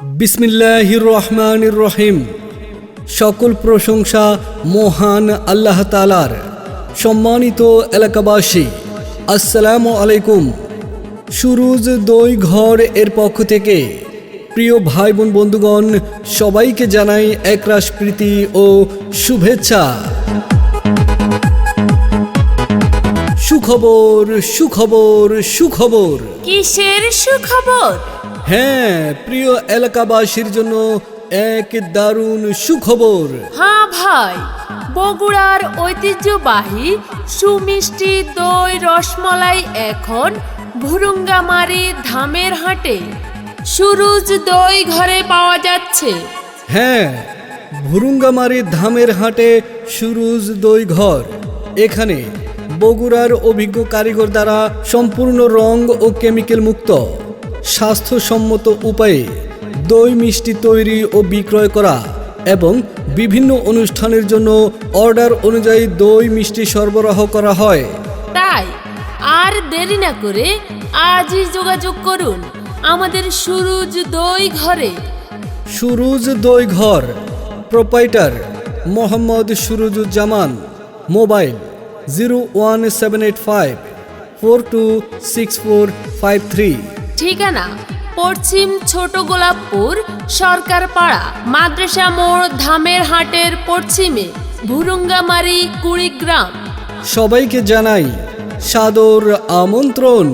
বিসমিল্লাহির রহমানির রহিম। সকল প্রশংসা মহান আল্লাহ তাআলার। সম্মানিত এলাকাবাসী, আসসালামু আলাইকুম। সুরুজ দই ঘর এর পক্ষ থেকে প্রিয় ভাই বোন বন্ধুগণ সবাইকে জানাই একরাশ প্রীতি ও শুভেচ্ছা। সুখবর সুখবর সুখবর। কিসের সুখবর? হ্যাঁ, প্রিয় এলাকাবাসীর জন্য এক দারুণ সুখবর। হ্যাঁ ভাই, বগুড়ার ঐতিহ্যবাহী সুমিষ্টি দই রসমলাই এখন ভুরুঙ্গামারি ধামের হাটে সুরুজ দই ঘরে পাওয়া যাচ্ছে। হ্যাঁ, ভুরুঙ্গামারি ধামের হাটে সুরুজ দই ঘর। এখানে বগুড়ার অভিজ্ঞ কারিগর দ্বারা সম্পূর্ণ রং ও কেমিক্যাল মুক্ত স্বাস্থ্যসম্মত উপায়ে দই মিষ্টি তৈরি ও বিক্রয় করা এবং বিভিন্ন অনুষ্ঠানের জন্য অর্ডার অনুযায়ী দই মিষ্টি সরবরাহ করা হয়। তাই আর দেরি না করে আজই যোগাযোগ করুন আমাদের সুরুজ দই ঘরে। সুরুজ দই ঘর, প্রোপাইটার মোহাম্মদ সুরুজুজ্জামান। মোবাইল 01785426453। ঠিকানা পশ্চিম ছোট গোলাপপুর সরকার পাড়া মাদ্রাসা মোড় ধামের হাটের পশ্চিমে ভুরুঙ্গামারি কুড়িগ্রাম। সবাইকে জানাই সাদর আমন্ত্রণ।